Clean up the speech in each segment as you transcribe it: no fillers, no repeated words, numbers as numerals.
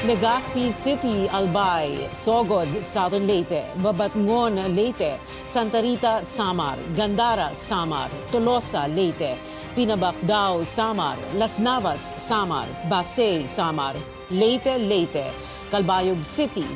Legazpi City, Albay, Sogod, Southern Leyte, Babatngon, Leyte, Santa Rita, Samar, Gandara, Samar, Tolosa, Leyte, Pinabacdao, Samar, Las Navas, Samar, Basay, Samar, Leyte, Leyte, Calbayog City,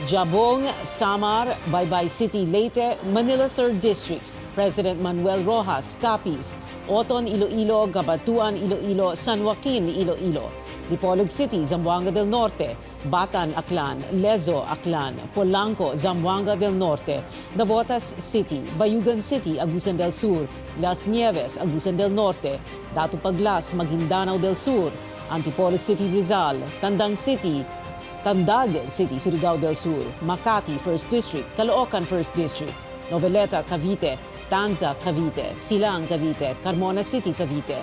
Jabong, Samar, Baybay City, Leyte, Manila 3rd District, President Manuel Rojas, Capiz, Oton, Iloilo, Gabatuan, Iloilo, San Joaquin, Iloilo, Dipolog City, Zamboanga del Norte, Batan, Aklan, Lezo, Aklan, Polanco, Zamboanga del Norte, Navotas City, Bayugan City, Agusan del Sur, Las Nieves, Agusan del Norte, Dato Paglas, Maguindanao del Sur, Antipolo City, Rizal, Tandang City, Tandag City, Surigao del Sur, Makati, 1st District, Caloocan, 1st District, Noveleta, Cavite, Tanza, Cavite, Silang, Cavite, Carmona City, Cavite.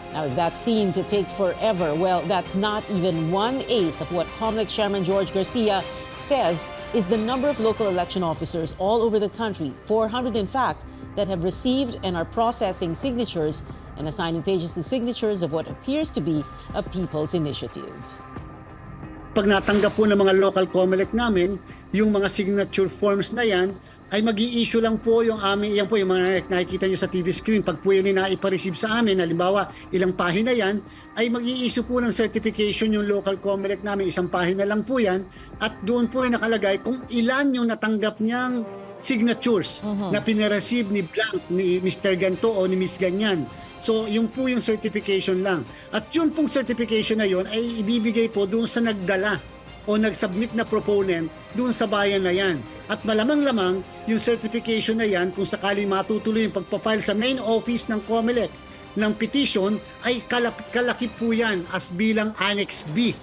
Now, if that seemed to take forever, well, that's not even 1/8 of what COMELEC Chairman George Garcia says is the number of local election officers all over the country, 400 in fact, that have received and are processing signatures and assigning pages to signatures of what appears to be a people's initiative. Pag natanggap po ng mga local COMELEC namin, yung mga signature forms na yan, ay mag-i-issue lang po yung aming, yan po yung mga nakikita nyo sa TV screen. Pag po yan na-ipa-receive sa amin, halimbawa ilang pahina yan, ay mag-i-issue po ng certification yung local COMELEC namin. Isang pahina lang po yan. At doon po ay nakalagay kung ilan yung natanggap niyang signatures na pinareceive ni Blank, ni Mr. Ganto o ni Miss Ganyan. So, yun po yung certification lang. At yun pong certification na yun ay ibibigay po doon sa nagdala o nag-submit na proponent doon sa bayan na yan. At malamang-lamang yung certification na yan, kung sakali matutuloy yung pagpa-file sa main office ng COMELEC ng petition, ay kalaki po yan as bilang Annex B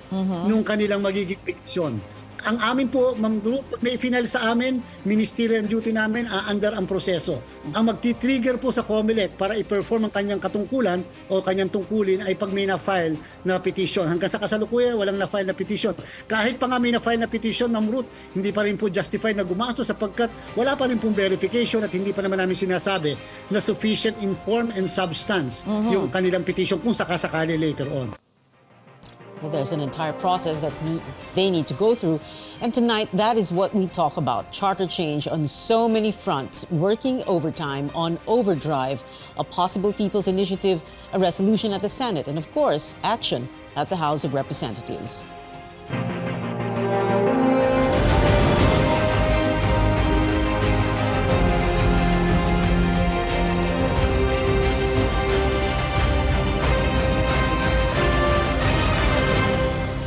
nung kanilang magiging petition. Ang amin po, Ma'am Group, may final sa amin, ministerial duty namin, aandar ang proseso. Ang magti-trigger po sa COMELEC para i-perform ang kanyang katungkulan o kanyang tungkulin ay pag may na-file na petition. Hanggang sa kasalukuyan, walang na-file na petition. Kahit pa nga may na-file na petition, Ma'am Ruth, hindi pa rin po justified na gumasto sapagkat wala pa rin pong verification at hindi pa naman namin sinasabi na sufficient in form and substance yung kanilang petition kung sakasakali later on. There's an entire process that they need to go through. And tonight, that is what we talk about. Charter change on so many fronts, working overtime on overdrive, a possible people's initiative, a resolution at the Senate, and of course, action at the House of Representatives.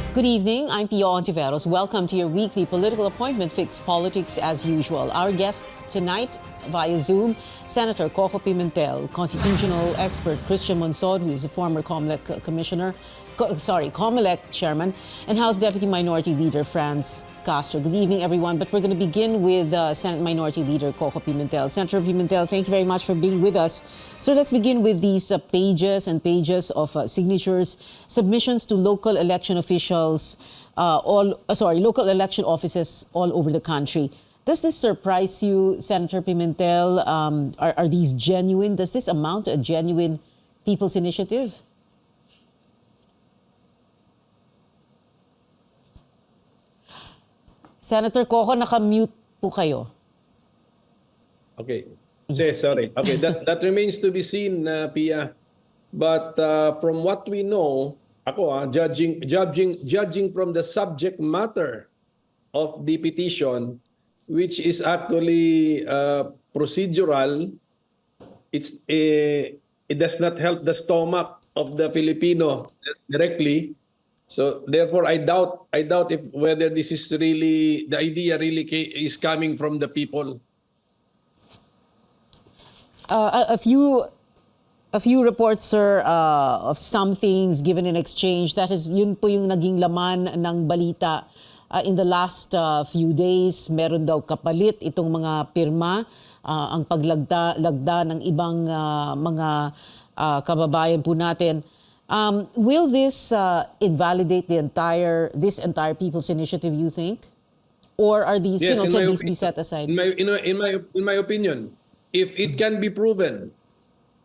Good evening, I'm Pia Hontiveros. Welcome to your weekly political appointment fix, Politics as Usual. Our guests tonight via Zoom, Senator Pimentel, constitutional expert Christian Monsod, who is a former COMELEC COMELEC chairman, and House Deputy Minority Leader Franz Castro. Good evening, everyone. But we're going to begin with Senate Minority Leader Pimentel. Senator Pimentel, thank you very much for being with us. So let's begin with these pages and pages of signatures, submissions to local election officials, local election offices all over the country. Does this surprise you, Senator Pimentel? Are these genuine? Does this amount to a genuine people's initiative? Senator Coco, naka-mute po kayo. Okay. Sorry. Okay, that remains to be seen, Pia. But from what we know, judging from the subject matter of the petition, which is actually procedural, it does not help the stomach of the Filipino directly. So therefore, I doubt if whether this is really the idea really is coming from the people. A few reports, sir, of some things given in exchange. That is, yun po yung naging laman ng balita in the last few days. Meron daw kapalit itong mga pirma, ang paglagda ng ibang mga kababayan po natin. Will this invalidate this entire people's initiative, you think? Or are these, Yes, can these be set aside? In my opinion, if it can be proven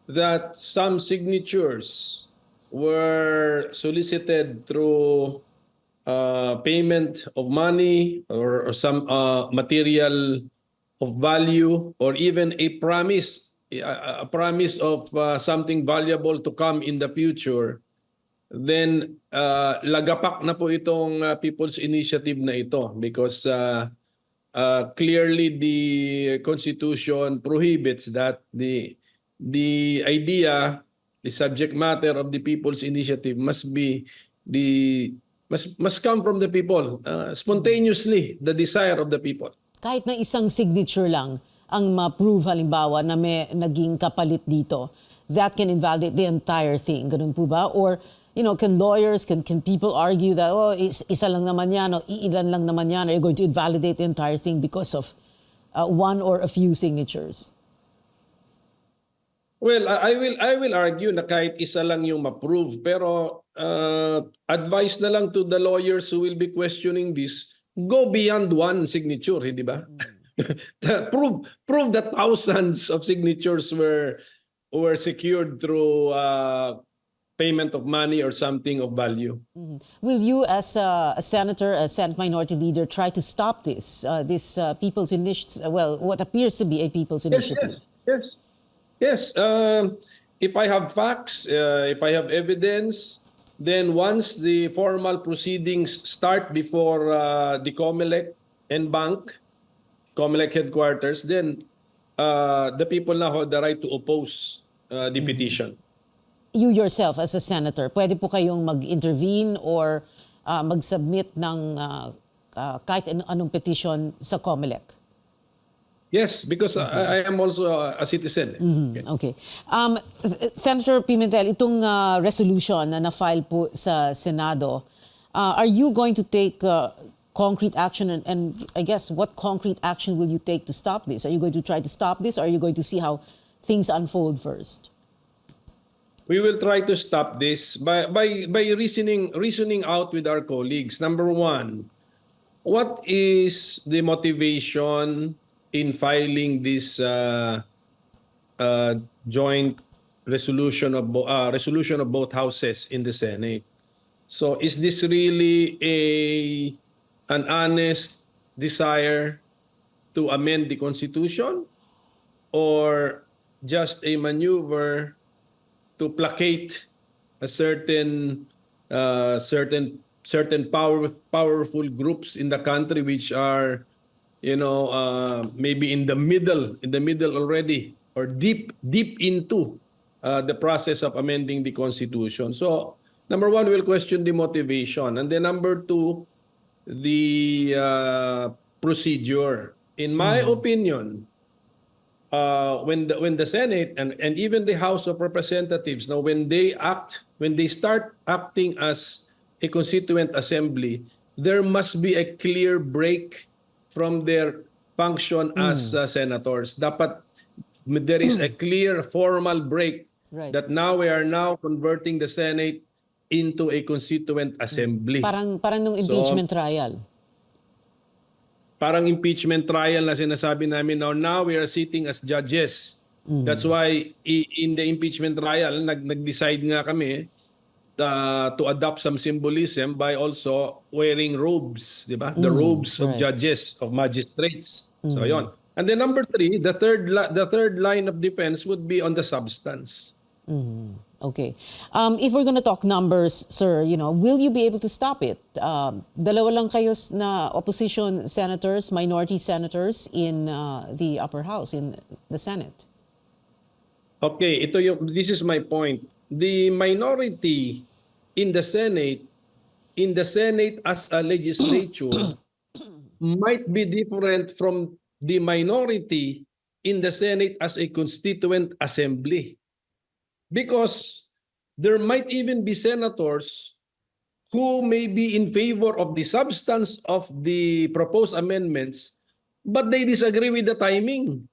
that some signatures were solicited through payment of money or some material of value, or even a promise of something valuable to come in the future, then lagapak na po itong People's Initiative na ito, because clearly the Constitution prohibits that. The idea, the subject matter of the People's Initiative must come from the people, spontaneously, the desire of the people. Kahit na isang signature lang ang ma-prove halimbawa na may naging kapalit dito, that can invalidate the entire thing. Ganun po ba? Or, can lawyers, can people argue that, isa lang naman yan, o iilan lang naman yan, are you going to invalidate the entire thing because of one or a few signatures? Well, I will argue na kahit isa lang yung ma-prove, pero advice na lang to the lawyers who will be questioning this, go beyond one signature, hindi ba? prove that thousands of signatures were secured through payment of money or something of value. Mm-hmm. Will you, as a senator, a Senate Minority Leader, try to stop this people's initiative? Well, what appears to be a people's initiative. Yes. If I have facts, if I have evidence, then once the formal proceedings start before the COMELEC and bank, COMELEC headquarters, then the people now have the right to oppose the petition. You yourself, as a senator, pwede po kayong mag-intervene or mag-submit ng kahit anong petition sa COMELEC? Yes, because I am also a citizen. Okay. Senator Pimentel, itong resolution na na-file po sa Senado, are you going to take concrete action? And I guess, what concrete action will you take to stop this? Are you going to try to stop this, or are you going to see how things unfold first? We will try to stop this by reasoning out with our colleagues. Number one, what is the motivation in filing this joint resolution of both houses in the Senate? So, is this really an honest desire to amend the Constitution, or just a maneuver to placate a certain powerful groups in the country, which are maybe in the middle already, or deep into the process of amending the Constitution? So, number one, we'll question the motivation, and then number two, the procedure. In my opinion, when the Senate and even the House of Representatives, now when they start acting as a constituent assembly, there must be a clear break from their function as senators. Dapat there is a clear formal break, right, that now we are now converting the Senate into a constituent assembly. Parang nung impeachment trial. Parang impeachment trial na sinasabi namin now we are sitting as judges. That's why in the impeachment trial, nag-decide nga kami to adopt some symbolism by also wearing robes, di ba? The robes of judges, of magistrates. So yon. And then number three, the third line of defense would be on the substance. Okay. If we're going to talk numbers, sir, will you be able to stop it? Dalawa lang kayo na opposition senators, minority senators in the upper house, in the Senate. Okay, this is my point. The minority in the Senate as a legislature might be different from the minority in the Senate as a constituent assembly. Because there might even be senators who may be in favor of the substance of the proposed amendments, but they disagree with the timing.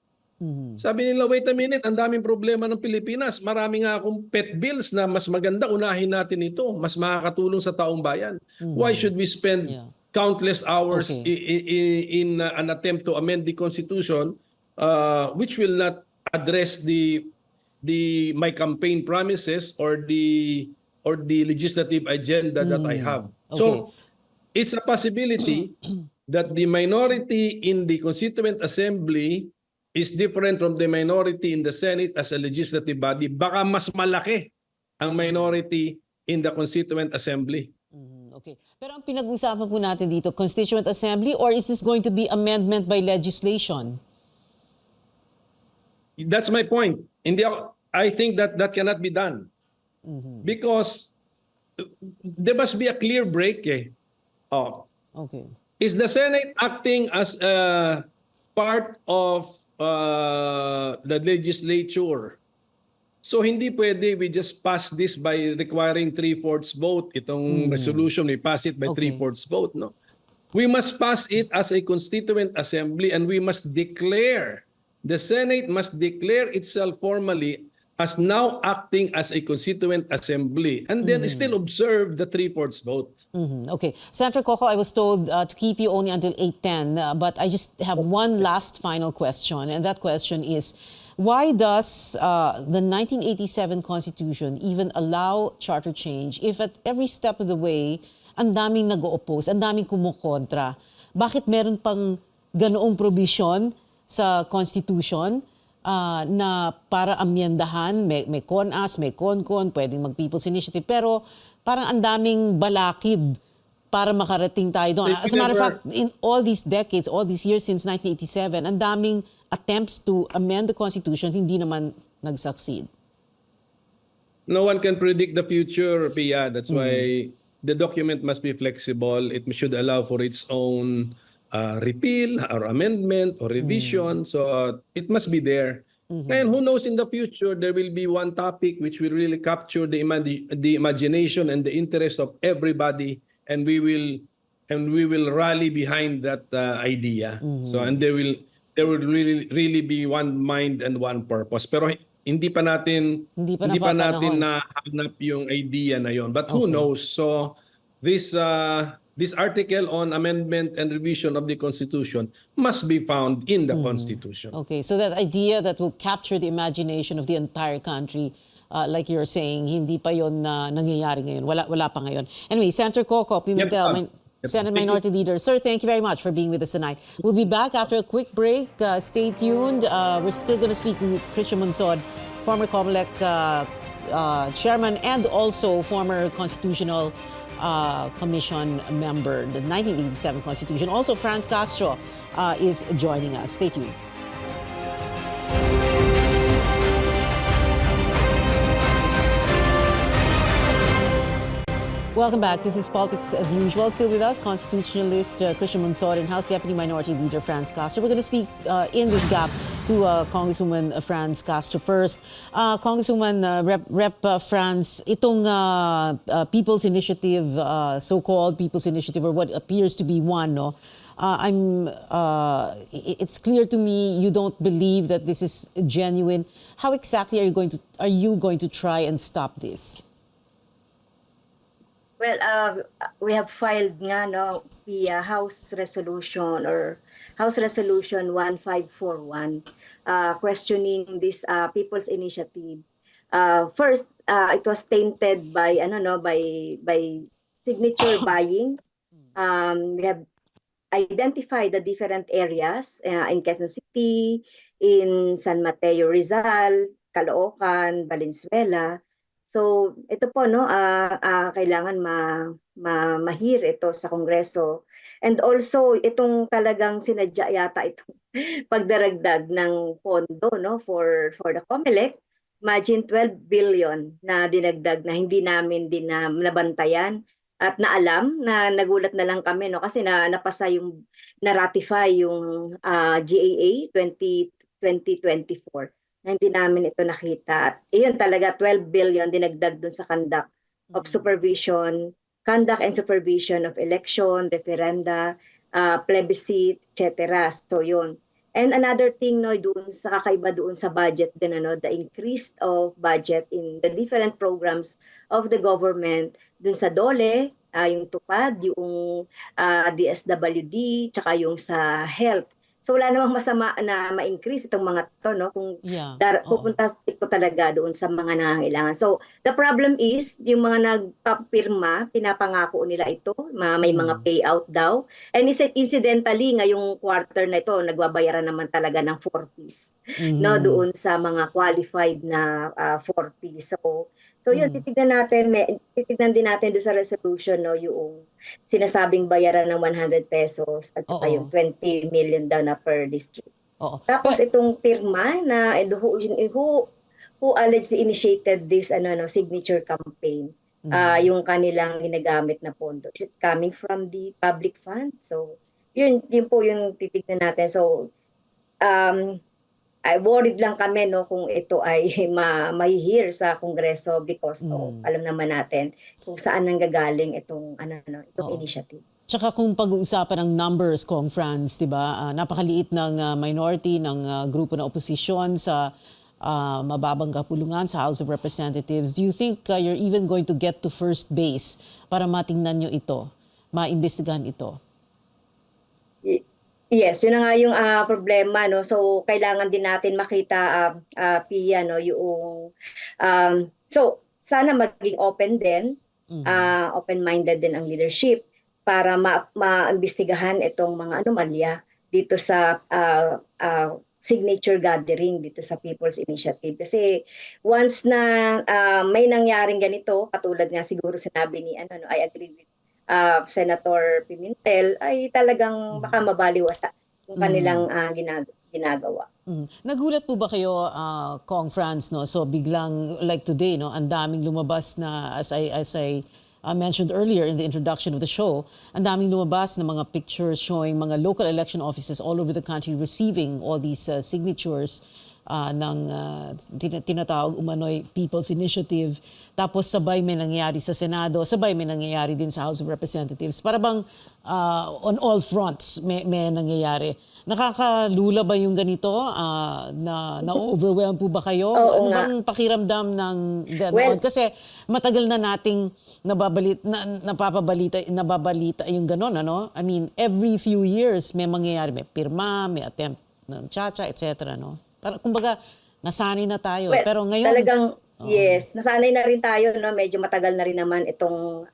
Sabi nila, wait a minute, ang daming problema ng Pilipinas. Marami nga akong pet bills na mas maganda, unahin natin ito. Mas makakatulong sa taong bayan. Why should we spend countless hours in an attempt to amend the Constitution, which will not address my campaign promises or the legislative agenda that I have. So it's a possibility that the minority in the Constituent Assembly is different from the minority in the Senate as a legislative body. Baka mas malaki ang minority in the Constituent Assembly. Okay. Pero ang pinag-usapan po natin dito, Constituent Assembly, or is this going to be amendment by legislation? That's my point. I think that cannot be done. Because there must be a clear break. Oh. Okay. Is the Senate acting as a part of the legislature? So hindi pwede we just pass this by requiring 3/4 vote. Itong resolution, we pass it by 3/4 vote. No, we must pass it as a Constituent Assembly, and we must declare, the Senate must declare itself formally as now acting as a Constituent Assembly, and then still observe the 3/4 vote. Okay. Senator Coco, I was told to keep you only until 8:10, but I just have one last final question, and that question is, why does the 1987 Constitution even allow charter change if at every step of the way, ang daming nag-o-oppose, ang daming kumukontra? Bakit meron pang ganoong provision sa Constitution na para amyendahan? May CONAS, may CONCON, pwedeng mag-People's Initiative, pero parang ang daming balakid para makarating tayo doon. As a matter of fact, in all these decades, all these years since 1987, ang daming attempts to amend the Constitution, hindi naman nag-succeed. No one can predict the future, Pia. That's why the document must be flexible. It should allow for its own repeal or amendment or revision. So it must be there. And who knows, in the future, there will be one topic which will really capture the imagination and the interest of everybody, and we will rally behind that idea. So and there will really be one mind and one purpose. Pero hindi pa natin nahanap yung idea na yon. But who knows? So this article on amendment and revision of the Constitution must be found in the Constitution. Okay, so that idea that will capture the imagination of the entire country, like you're saying, hindi pa yon na nangyayari ngayon. Wala pa ngayon. Anyway, Senator Coco Pimentel, Senate Minority Leader. Sir, thank you very much for being with us tonight. We'll be back after a quick break. Stay tuned. We're still going to speak to Christian Monsod, former COMELEC chairman and also former Constitutional Commission member, the 1987 Constitution. Also, Franz Castro is joining us. Stay tuned. Welcome back. This is Politics as Usual. Still with us, constitutionalist Christian Monsod and House Deputy Minority Leader Franz Castro. We're going to speak in this gap to Congresswoman Franz Castro first. Congresswoman Rep Franz, itong People's Initiative, so-called People's Initiative, or what appears to be one, no? It's clear to me you don't believe that this is genuine. How exactly are you going to try and stop this? Well, we have filed nga the House Resolution or House Resolution 1541 questioning this People's Initiative. First, it was tainted by by signature buying. We have identified the different areas in Quezon City, in San Mateo, Rizal, Caloocan, Valenzuela. So ito po kailangan mahir ito sa Kongreso. And also itong talagang sinadya yata itong pagdaragdag ng pondo for the COMELEC. Imagine 12 billion na dinagdag na hindi namin din nabantayan at naalam, na nagulat na lang kami kasi napasa yung na-ratify yung GAA 2024. Na hindi namin ito nakita. At iyon talaga, 12 billion dinagdag dun sa conduct of supervision, conduct and supervision of election, referenda, plebiscite, etc. So yun. And another thing doon sa kakaiba doon sa budget din, the increase of budget in the different programs of the government, dun sa DOLE, yung tupad, yung DSWD, tsaka yung sa health. So wala namang masama na ma-increase itong mga to, no? Kung Yeah. Oo. pupunta ito talaga doon sa mga nangangailangan. So the problem is, yung mga nagpapirma, pinapangako nila ito, may mga payout daw. And incidentally, ngayong quarter na ito, nagbabayaran naman talaga ng 4Ps, no? Doon sa mga qualified na 4Ps. So yun, titignan din natin doon sa resolution, no, yung sinasabing bayaran ng 100 pesos at saka Oo. yung 20 million daw na per district. Oo. Tapos itong pirma na who allegedly initiated this signature campaign, yung kanilang ginagamit na pondo. Is it coming from the public fund? So yun po yung titignan natin. So I worried lang kami, no, kung ito ay ma-hear sa Kongreso because alam naman natin kung saan nanggagaling itong itong Oo. initiative. Tsaka kung pag-uusapan ng numbers, Kong Franz, di ba? Napakaliit ng minority ng grupo na oposisyon sa mababang kapulungan sa House of Representatives. Do you think you're even going to get to first base para matingnan nyo ito, maimbestigahan ito? Yes, yun na nga yung problema, no. So kailangan din natin makita, Pia, no, yung so sana maging open din, open-minded din ang leadership para maimbestigahan itong mga anomalya dito sa signature gathering dito sa People's Initiative. Kasi once na may nangyaring ganito, katulad nga siguro sinabi ni I agree with Senator Pimentel, ay talagang baka mabaliwala yung kanilang ginagawa. Nagulat po ba kayo, Kong Franz, no? So biglang like today, no, ang daming lumabas na as I mentioned earlier in the introduction of the show, ang daming lumabas na mga pictures showing mga local election offices all over the country receiving all these signatures ng tinatawag umano'y People's Initiative. Tapos sabay may nangyayari sa Senado, sabay may nangyayari din sa House of Representatives. Para bang on all fronts may nangyayari. Nakakalula ba yung ganito? Na-overwhelm po ba kayo? Oo Ano nga. bang pakiramdam ng ganoon? Well, Kasi matagal na nating nababalita yung gano'n, ano? I mean, every few years may mangyayari, may pirma, may attempt ng tsa-tsa, etc., no? Para kumbaga nasanay na tayo. well, Pero ngayon, talagang yes, nasanay na rin tayo, no. Medyo matagal na rin naman itong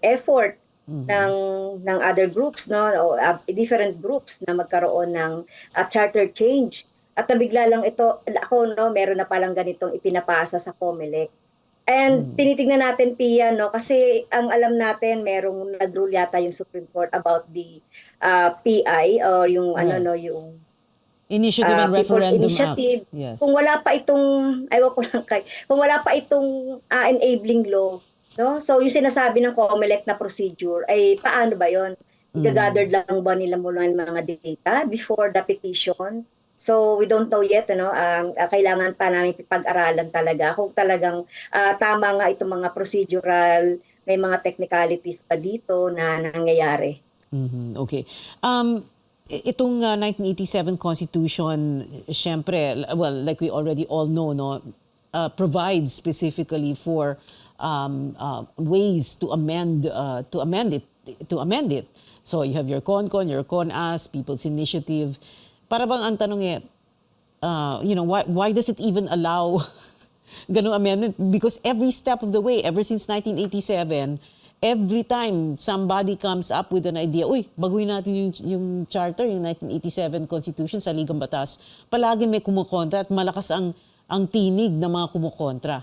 effort ng other groups, no, o different groups na magkaroon ng charter change. At nabigla lang ito, ako, no, meron na palang ganitong ipinapasa sa COMELEC. And tinitingnan natin, Pia, no, kasi ang alam natin, merong nag-rule yata yung Supreme Court about the PI or yung Right. yung Initiative and People's Referendum Initiative. Act. Yes. Kung wala pa itong, kung wala pa itong enabling law, no? So yung sinasabi ng COMELEC na procedure, ay paano ba yon? Gagathered lang ba nila mula ng mga data before the petition? So we don't know yet, ano, kailangan pa namin pag-aralan talaga kung talagang tama nga itong mga procedural, may mga technicalities pa dito na nangyayari. Okay. Itong 1987 Constitution, syempre, well, like we already all know, no, provides specifically for ways to amend it. So you have your CONCON, your CONAS, People's Initiative. Para bang ang tanong why does it even allow ganung amendment? Because every step of the way, ever since 1987, every time somebody comes up with an idea, baguhin natin yung charter, yung 1987 Constitution sa Ligang Batas, palagi may kumukontra at malakas ang tinig ng mga kumukontra.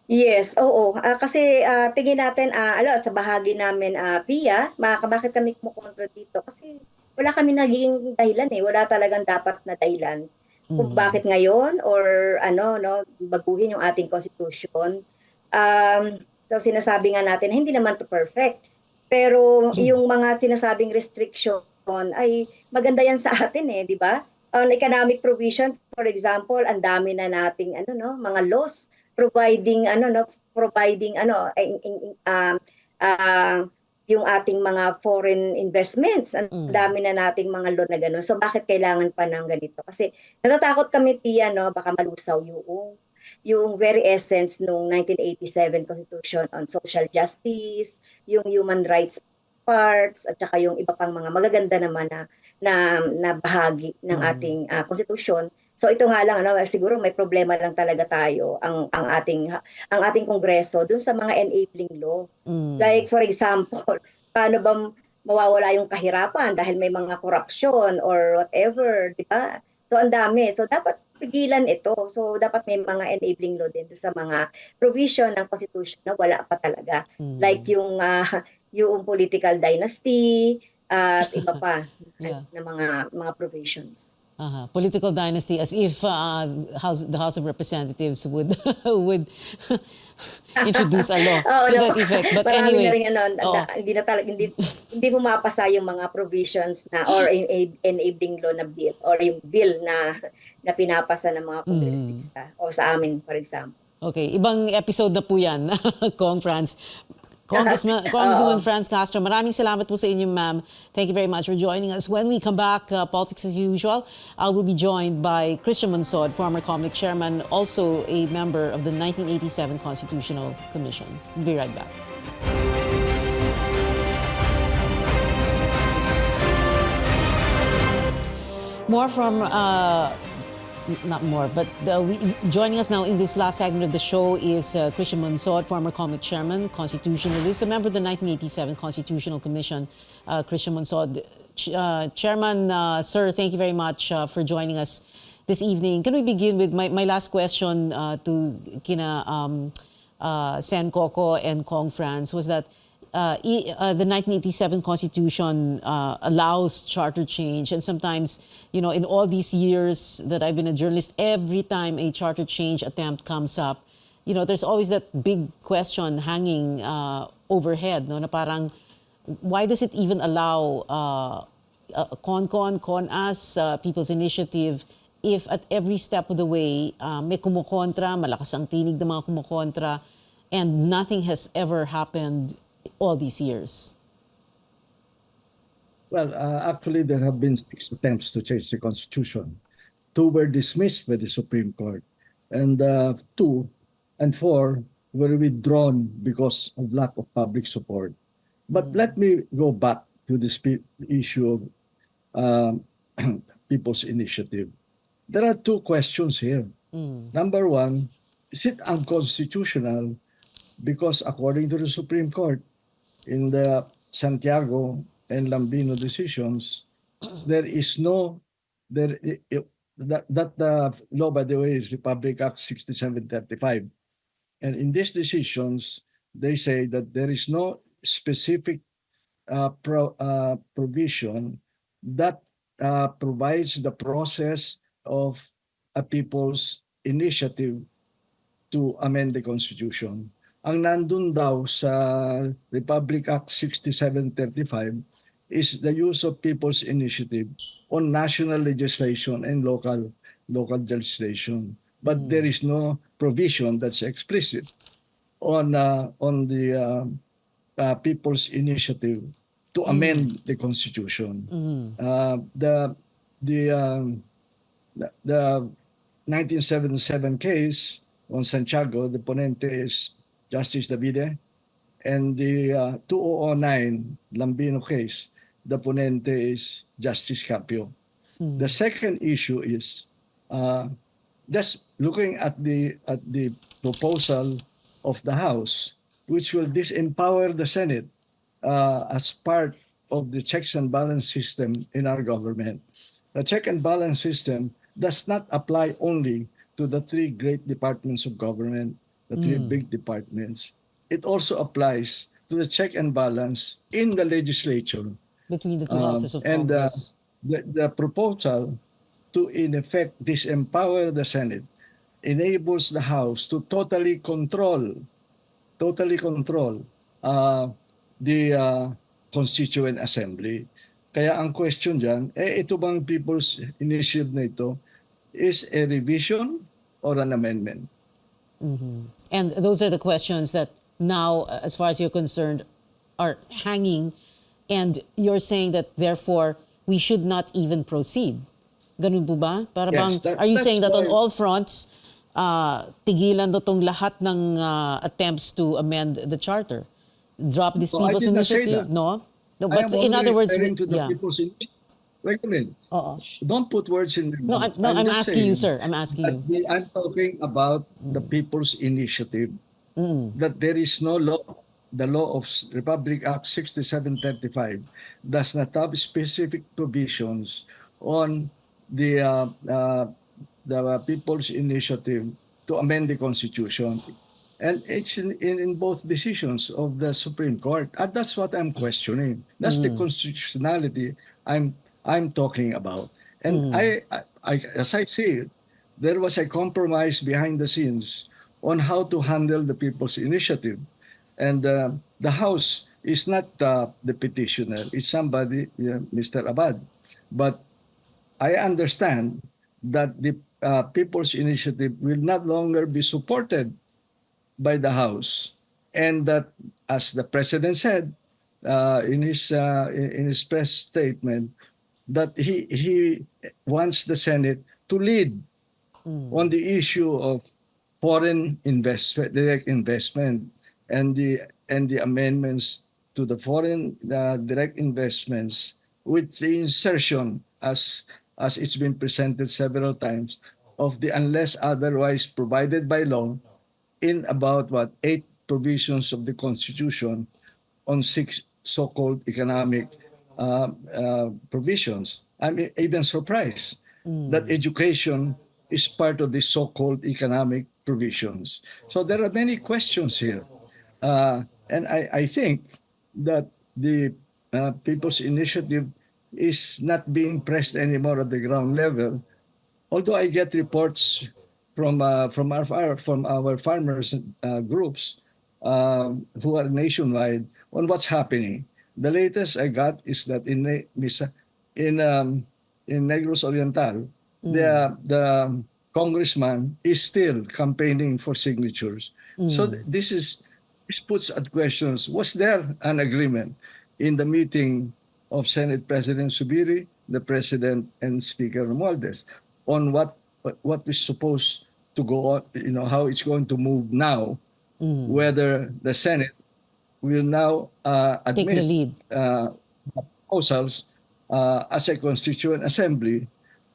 Yes, oo. Kasi tingin natin, sa bahagi namin, Pia, bakit kami kumukontra dito? Kasi wala kami naging dahilan eh. Wala talagang dapat na dahilan kung bakit ngayon or baguhin yung ating constitution. So sinasabi nga natin na hindi naman to perfect. Pero yung mga sinasabing restriction ay maganda yan sa atin eh, di ba? On economic provision, for example, ang dami na nating mga laws providing yung ating mga foreign investments. Ang dami na nating mga law na gano'n. So bakit kailangan pa ng ganito? Kasi natatakot kami, Pia, baka malusaw yung very essence nung 1987 Constitution on social justice, yung human rights parts at saka yung iba pang mga magaganda naman na bahagi ng ating konstitusyon. So ito nga lang siguro may problema lang talaga tayo ang ating Kongreso dun sa mga enabling law. Like for example, paano ba mawawala yung kahirapan dahil may mga korupsyon or whatever, di ba? So ang dami. So dapat pigilan ito. So dapat may mga enabling law din sa mga provision ng Constitution na wala pa talaga. Like yung political dynasty at iba pa Yeah. na mga provisions. Political dynasty, as if the House of Representatives would would introduce a law to that effect. But marami anyway, na rin hindi na talaga hindi pumapasa yung mga provisions na or enabling law na bill or yung bill na pinapasa ng mga kongresista o sa amin for example. okay, ibang episode na po yan, Kong Franz. Congresswoman Franz Castro, maraming salamat po sa inyo, ma'am. Thank you very much for joining us. When we come back, politics as usual, I will be joined by Christian Monsod, former COMELEC chairman, also a member of the 1987 Constitutional Commission. We'll be right back. More from not more, but joining us now in this last segment of the show is Christian Monsod, former COMELEC chairman, constitutionalist, a member of the 1987 Constitutional Commission. Christian Monsod, chairman, sir, thank you very much for joining us this evening. Can we begin with my last question to Kina Sen Coco and Kong Franz was that the 1987 Constitution allows charter change, and sometimes, in all these years that I've been a journalist, every time a charter change attempt comes up, there's always that big question hanging overhead, no, na parang, why does it even allow CONAS, People's Initiative, if at every step of the way may kumukontra, malakas ang tinig ng mga kumukontra, and nothing has ever happened all these years? Well, actually, there have been 6 attempts to change the Constitution. 2 were dismissed by the Supreme Court, and 2 and 4 were withdrawn because of lack of public support. But let me go back to this issue of People's Initiative. There are 2 questions here. Number 1, is it unconstitutional? Because according to the Supreme Court, in the Santiago and Lambino decisions, there is that the law, by the way, is Republic Act 6735. And in these decisions, they say that there is no specific provision that provides the process of a people's initiative to amend the Constitution. Ang nandun daw sa Republic Act 6735 is the use of people's initiative on national legislation and local legislation. But there is no provision that's explicit on the people's initiative to amend the Constitution. The 1977 case on Santiago, the ponente is Justice Davide, and the 2009 Lambino case, the ponente is Justice Capio. The second issue is just looking at the proposal of the House, which will disempower the Senate as part of the checks and balance system in our government. The check and balance system does not apply only to the 3 great departments of government, the 3 big departments. It also applies to the check and balance in the legislature. Between the 2 houses of and Congress. the proposal to, in effect, disempower the Senate enables the House to totally control the Constituent Assembly. Kaya ang question dyan, ito bang People's Initiative na ito is a revision or an amendment? And those are the questions that now, as far as you're concerned, are hanging, and you're saying that therefore we should not even proceed. Ganun po ba? Para bang, are you saying that on all fronts, tigilan do tong lahat ng attempts to amend the charter? Drop this People's Initiative? No? No, I but am in only other words, referring to the yeah. people's initiative. Wait a minute. Oo. Don't put words in their No, mouth. I'm just asking you, saying sir. I'm asking that you. I'm talking about the people's initiative. Mm. That there is no law. The law of Republic Act 6735 does not have specific provisions on the uh, uh, the people's initiative to amend the Constitution. And it's in both decisions of the Supreme Court. And that's what I'm questioning. That's the constitutionality I'm talking about. And as I see it, there was a compromise behind the scenes on how to handle the people's initiative. And the House is not the petitioner, it's somebody, Mr. Abad. But I understand that the people's initiative will not longer be supported by the House, and that, as the President said in his press statement, that he wants the Senate to lead on the issue of foreign investment, direct investment, and the amendments to the foreign direct investments with the insertion, as it's been presented several times, of the unless otherwise provided by law in about eight provisions of the Constitution on six so-called economic provisions. I'm even surprised that education is part of the so-called economic provisions. So there are many questions here. And I think that the People's Initiative is not being pressed anymore at the ground level. Although I get reports from our farmers groups who are nationwide on what's happening. The latest I got is that in Negros Oriental, the congressman is still campaigning for signatures. So this puts at questions: was there an agreement in the meeting of Senate President Subiri, the President, and Speaker Romualdez on what is supposed to go on, how it's going to move now, whether the Senate will now Take the admit lead. proposals as a constituent assembly,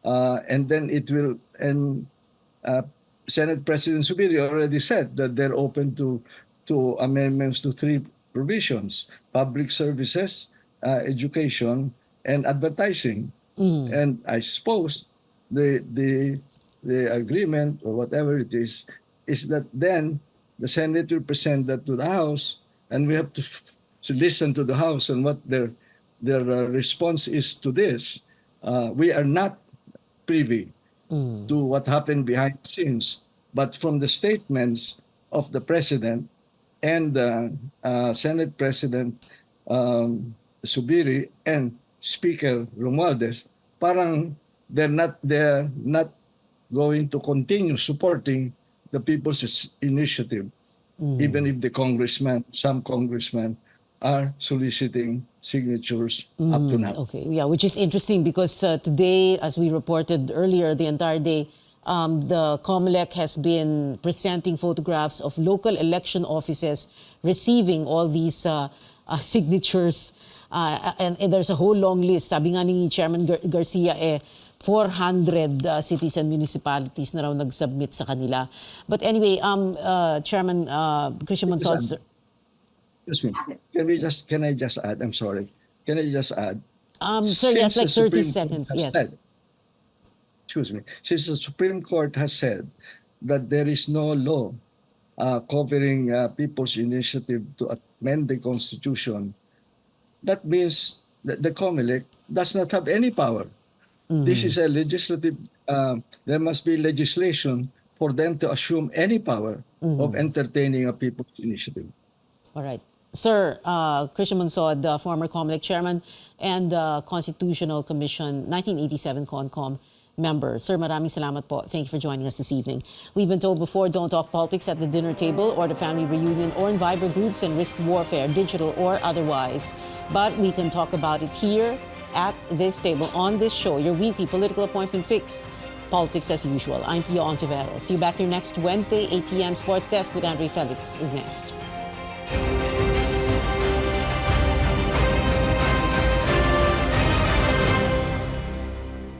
and then it will, and Senate President Subiri already said that they're open to amendments to three provisions: public services, education, and advertising. And I suppose the agreement, or whatever it is that then the Senate will present that to the House, and we have to listen to the House and what their response is to this. We are not privy to what happened behind the scenes, but from the statements of the President and Senate President Subiri and Speaker Romualdez, parang they're not going to continue supporting the People's Initiative, even if some congressmen are soliciting signatures up to now. Okay, yeah, which is interesting because today, as we reported earlier, the entire day, the COMELEC has been presenting photographs of local election offices receiving all these signatures. And there's a whole long list. Sabi nga ni Chairman Garcia, 400 cities and municipalities na raw nag-submit sa kanila. But anyway, Chairman Christian Monsod, sir. Excuse me. Can I just add? I'm sorry. Can I just add? Sir, yes, Since like the 30 Supreme seconds, Court has yes. said- excuse me. Since the Supreme Court has said that there is no law covering people's initiative to amend the Constitution, that means that the COMELEC does not have any power. This is a legislative, there must be legislation for them to assume any power of entertaining a people's initiative. All right. Sir, Christian Monsod, former COMELEC chairman and Constitutional Commission 1987 CONCOM member. Sir, maraming salamat po. Thank you for joining us this evening. We've been told before, don't talk politics at the dinner table or the family reunion or in Viber groups and risk warfare, digital or otherwise. But we can talk about it here at this table, on this show, your weekly political appointment fix. Politics as usual. I'm Pia Hontiveros. See you back here next Wednesday, 8 p.m. Sports Desk with Andre Felix is next.